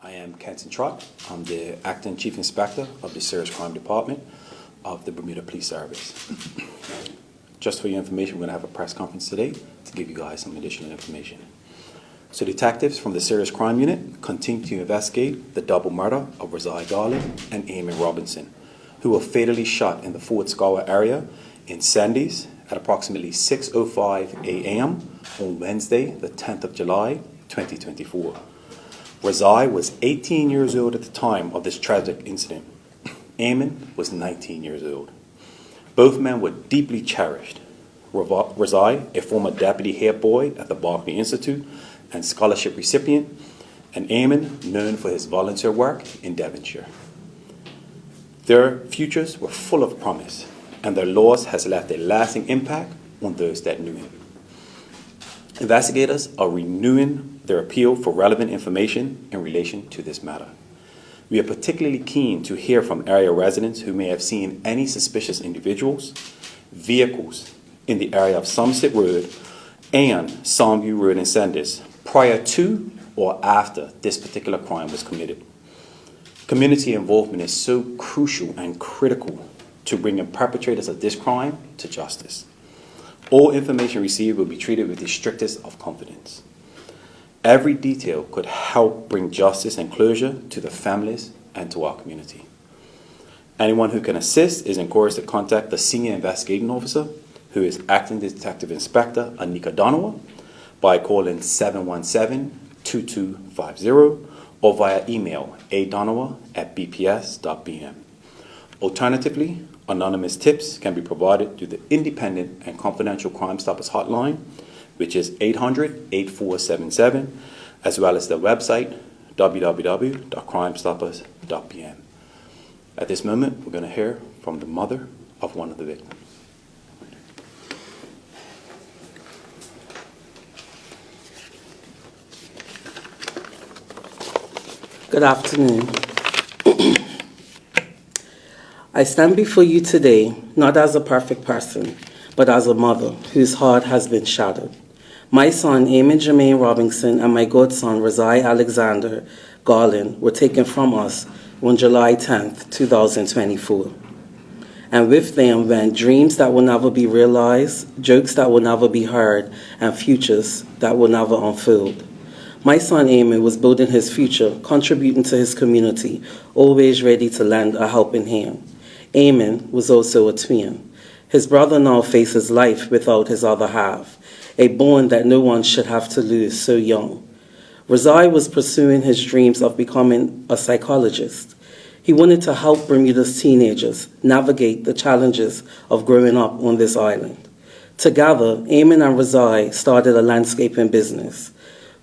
I am Kenton Trott. I'm the Acting Chief Inspector of the Serious Crime Department of the Bermuda Police Service. Just for your information, we're going to have a press conference today to give you guys some additional information. So detectives from the Serious Crime Unit continue to investigate the double murder of Razai Garland and Eamon Robinson, who were fatally shot in the Fort Scholar area in Sandys at approximately 6:05 a.m. on Wednesday, the 10th of July, 2024. Razai was 18 years old at the time of this tragic incident. Eamon was 19 years old. Both men were deeply cherished. Razai, a former deputy head boy at the Berkeley Institute and scholarship recipient, and Eamon, known for his volunteer work in Devonshire. Their futures were full of promise, and their loss has left a lasting impact on those that knew him. Investigators are renewing their appeal for relevant information in relation to this matter. We are particularly keen to hear from area residents who may have seen any suspicious individuals, vehicles in the area of Somerset Road and Songview Road in Sandys prior to or after this particular crime was committed. Community involvement is so crucial and critical to bringing perpetrators of this crime to justice. All information received will be treated with the strictest of confidence. Every detail could help bring justice and closure to the families and to our community. Anyone who can assist is encouraged to contact the Senior Investigating Officer, who is Acting Detective Inspector Anika Donowa, by calling 717-2250 or via email adonowa@bps.bm. Alternatively, anonymous tips can be provided through the independent and confidential Crime Stoppers hotline, which is 800-8477, as well as the website www.crimestoppers.bm. At this moment, we're going to hear from the mother of one of the victims. Good afternoon. I stand before you today not as a perfect person, but as a mother whose heart has been shattered. My son, Eamon Jermaine Robinson, and my godson, Razai Alexander Garland, were taken from us on July 10th, 2024. And with them went dreams that will never be realized, jokes that will never be heard, and futures that will never unfold. My son Eamon was building his future, contributing to his community, always ready to lend a helping hand. Eamon was also a twin. His brother now faces life without his other half, a bond that no one should have to lose so young. Razai was pursuing his dreams of becoming a psychologist. He wanted to help Bermuda's teenagers navigate the challenges of growing up on this island. Together, Eamon and Razai started a landscaping business.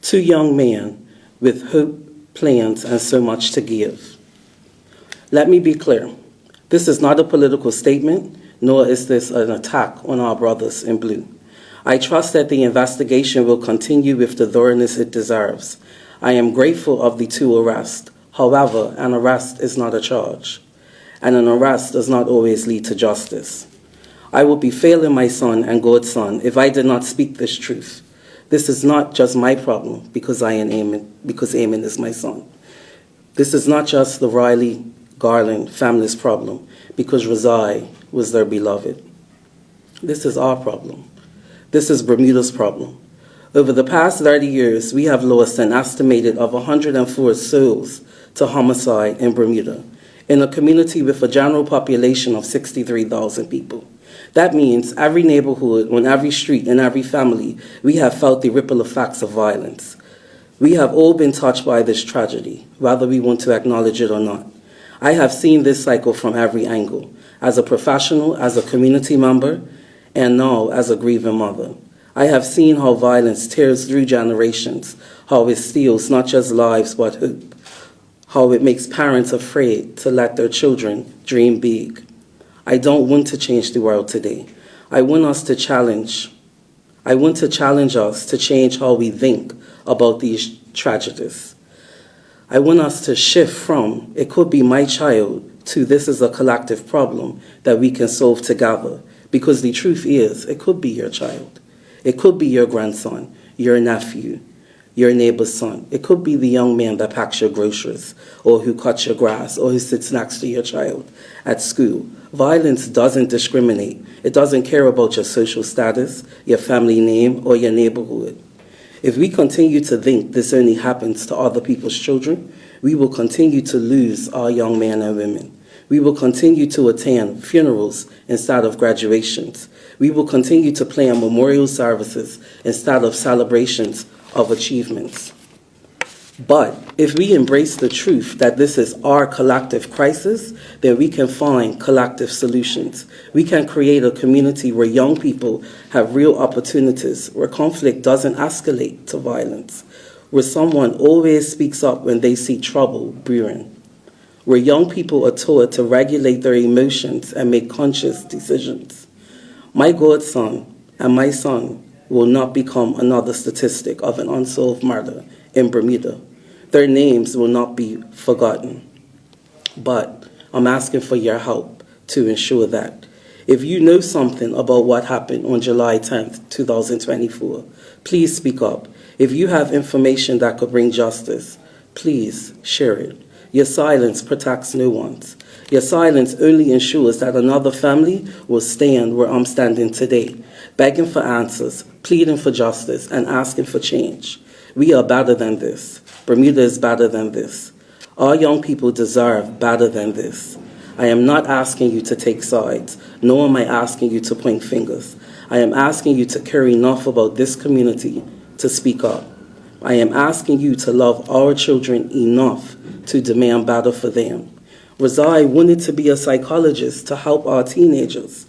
Two young men with hope, plans, and so much to give. Let me be clear. This is not a political statement, nor is this an attack on our brothers in blue. I trust that the investigation will continue with the thoroughness it deserves. I am grateful of the two arrests. However, an arrest is not a charge, and an arrest does not always lead to justice. I would be failing my son and godson if I did not speak this truth. This is not just my problem because Eamon is my son. This is not just the Riley Garland family's problem because Razai was their beloved. This is our problem. This is Bermuda's problem. Over the past 30 years, we have lost an estimated of 104 souls to homicide in Bermuda, in a community with a general population of 63,000 people. That means every neighborhood, on every street, in every family, we have felt the ripple effects of violence. We have all been touched by this tragedy, whether we want to acknowledge it or not. I have seen this cycle from every angle, as a professional, as a community member, and now as a grieving mother. I have seen how violence tears through generations, how it steals not just lives but hope, how it makes parents afraid to let their children dream big. I don't want to change the world today. I want to challenge us to change how we think about these tragedies. I want us to shift from, it could be my child, to this is a collective problem that we can solve together. Because the truth is, it could be your child. It could be your grandson, your nephew, your neighbor's son. It could be the young man that packs your groceries, or who cuts your grass, or who sits next to your child at school. Violence doesn't discriminate. It doesn't care about your social status, your family name, or your neighborhood. If we continue to think this only happens to other people's children, we will continue to lose our young men and women. We will continue to attend funerals instead of graduations. We will continue to plan memorial services instead of celebrations of achievements. But if we embrace the truth that this is our collective crisis, then we can find collective solutions. We can create a community where young people have real opportunities, where conflict doesn't escalate to violence, where someone always speaks up when they see trouble brewing, where young people are taught to regulate their emotions and make conscious decisions. My godson and my son will not become another statistic of an unsolved murder in Bermuda. Their names will not be forgotten. But I'm asking for your help to ensure that. If you know something about what happened on July 10th, 2024, please speak up. If you have information that could bring justice, please share it. Your silence protects no one. Your silence only ensures that another family will stand where I'm standing today, begging for answers, pleading for justice, and asking for change. We are better than this. Bermuda is better than this. Our young people deserve better than this. I am not asking you to take sides, nor am I asking you to point fingers. I am asking you to care enough about this community to speak up. I am asking you to love our children enough to demand better for them. Razai wanted to be a psychologist to help our teenagers.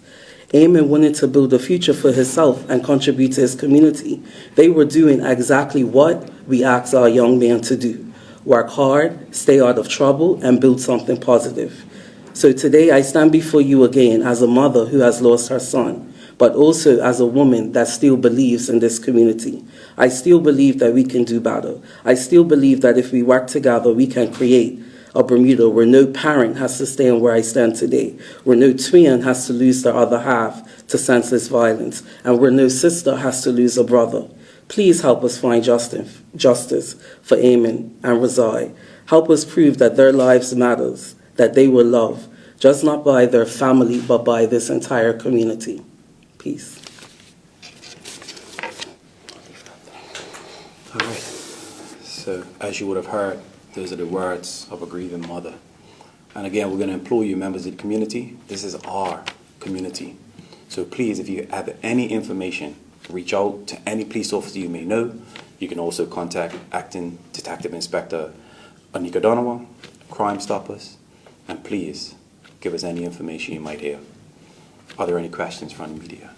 Eamon wanted to build a future for himself and contribute to his community. They were doing exactly what we asked our young men to do. Work hard, stay out of trouble, and build something positive. So today I stand before you again as a mother who has lost her son, but also as a woman that still believes in this community. I still believe that we can do better. I still believe that if we work together, we can create a Bermuda where no parent has to stand where I stand today, where no twin has to lose their other half to senseless violence, and where no sister has to lose a brother. Please help us find justice for Eamon and Razai. Help us prove that their lives matters, that they will love, just not by their family, but by this entire community. Peace. All right. So, as you would have heard, those are the words of a grieving mother. And again, we're going to implore you, members of the community, this is our community. So please, if you have any information, reach out to any police officer you may know. You can also contact Acting Detective Inspector Anika Donovan, Crime Stoppers, and please give us any information you might hear. Are there any questions from the media?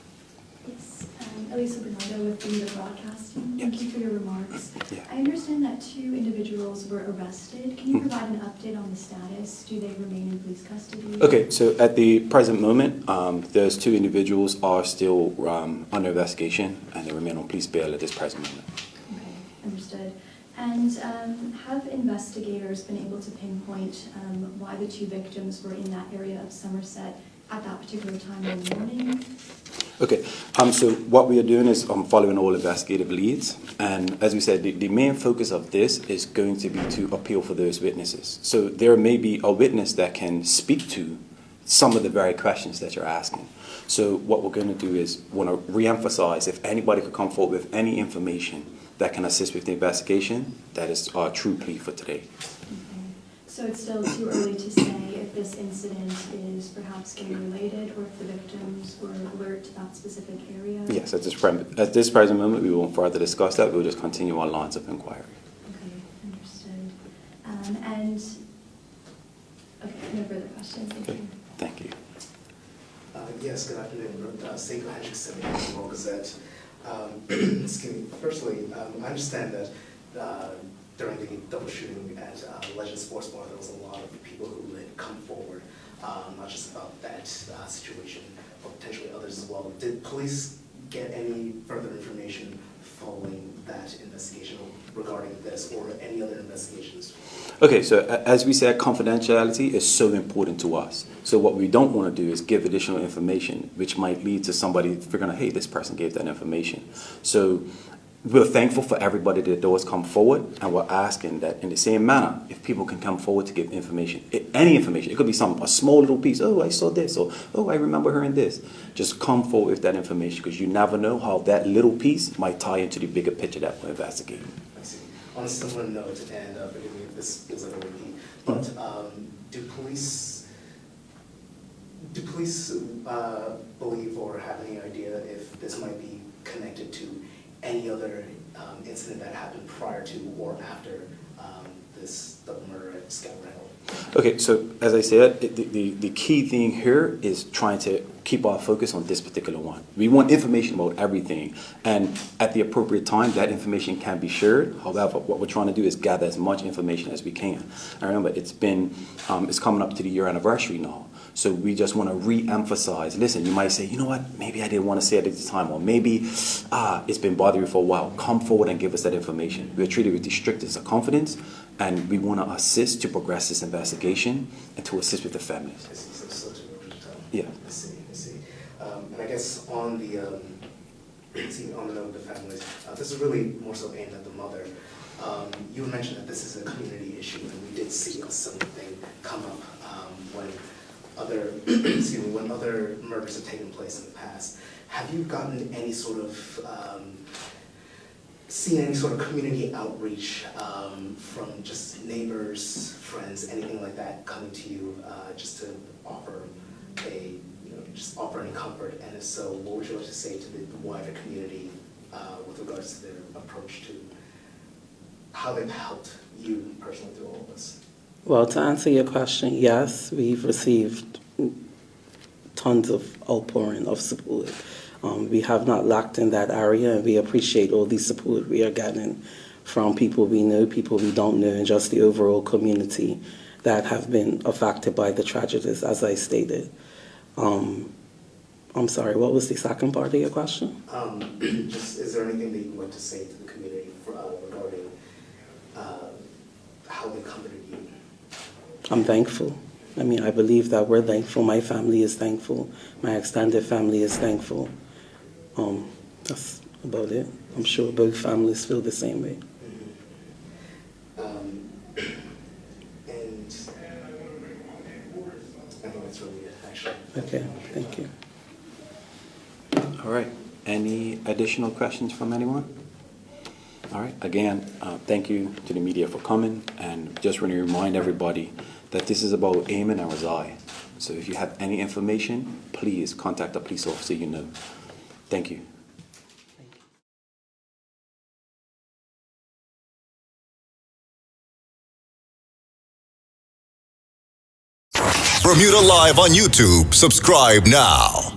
Yes, Elisa Bernardo with Bermuda Broadcasting. Thank you for your remarks. Yeah. I understand that 2 individuals were arrested. Can you provide an update on the status? Do they remain in police custody? Okay, so at the present moment, those 2 individuals are still under investigation and they remain on police bail at this present moment. Okay, understood. And have investigators been able to pinpoint why the 2 victims were in that area of Somerset at that particular time in the morning? Okay, so what we are doing is following all investigative leads, and as we said, the main focus of this is going to be to appeal for those witnesses. So there may be a witness that can speak to some of the very questions that you're asking. So what we're going to do is want to re-emphasize, if anybody could come forward with any information that can assist with the investigation, that is our true plea for today. So it's still too early to say if this incident is perhaps gang related or if the victims were alert to that specific area? Yes, at this present moment, we won't further discuss that. We'll just continue our lines of inquiry. Okay, understood. Okay, no further questions. Thank you. Thank you. Yes, good afternoon. Seiko Hendrickson from the World Gazette. Excuse me. Firstly, I understand that during the double shooting at Legend Sports Bar, there was a lot of people who had come forward, not just about that situation, but potentially others as well. Did police get any further information following that investigation regarding this or any other investigations? Okay, so as we said, confidentiality is so important to us. So what we don't want to do is give additional information, which might lead to somebody figuring out, hey, this person gave that information. So we're thankful for everybody that does come forward, and we're asking that in the same manner, if people can come forward to give information, any information, it could be a small little piece, oh, I saw this, or oh, I remember hearing this. Just come forward with that information, because you never know how that little piece might tie into the bigger picture that we're investigating. I see. On a similar note, and forgive me if this feels like a repeat, but do police believe or have any idea if this might be connected to any other incident that happened prior to or after this double murder at Scout Rental? Okay, so as I said, the key thing here is trying to keep our focus on this particular one. We want information about everything, and at the appropriate time, that information can be shared. However, what we're trying to do is gather as much information as we can. And remember, it's coming up to the year anniversary now. So we just want to re-emphasize, listen, you might say, you know what, maybe I didn't want to say it at the time, or maybe it's been bothering you for a while. Come forward and give us that information. We're treated with the strictest of confidence, and we want to assist to progress this investigation and to assist with the families. I see, so Yeah. I see. And I guess on the on the note of the families, this is really more so aimed at the mother. You mentioned that this is a community issue, and we did see a similar thing come up when other when other murders have taken place in the past. Have you gotten any sort of seen any sort of community outreach from just neighbors, friends, anything like that coming to you just to offer just offer any comfort? And if so, what would you like to say to the wider community with regards to their approach to how they've helped you personally through all of this? Well, to answer your question, yes, we've received tons of outpouring of support. We have not lacked in that area, and we appreciate all the support we are getting from people we know, people we don't know, and just the overall community that have been affected by the tragedies, as I stated. I'm sorry, what was the second part of your question? Just, is there anything that you'd like to say to the community regarding how they comforted you? I'm thankful. I mean, I believe that we're thankful. My family is thankful. My extended family is thankful. That's about it. I'm sure both families feel the same way. And I think that's really it, actually. Okay, thank you. All right. Any additional questions from anyone? All right. Again, thank you to the media for coming, and just want to remind everybody that this is about Eamon and Razai. So if you have any information, please contact a police officer you know. Thank you. Bermuda Live on YouTube. Subscribe now.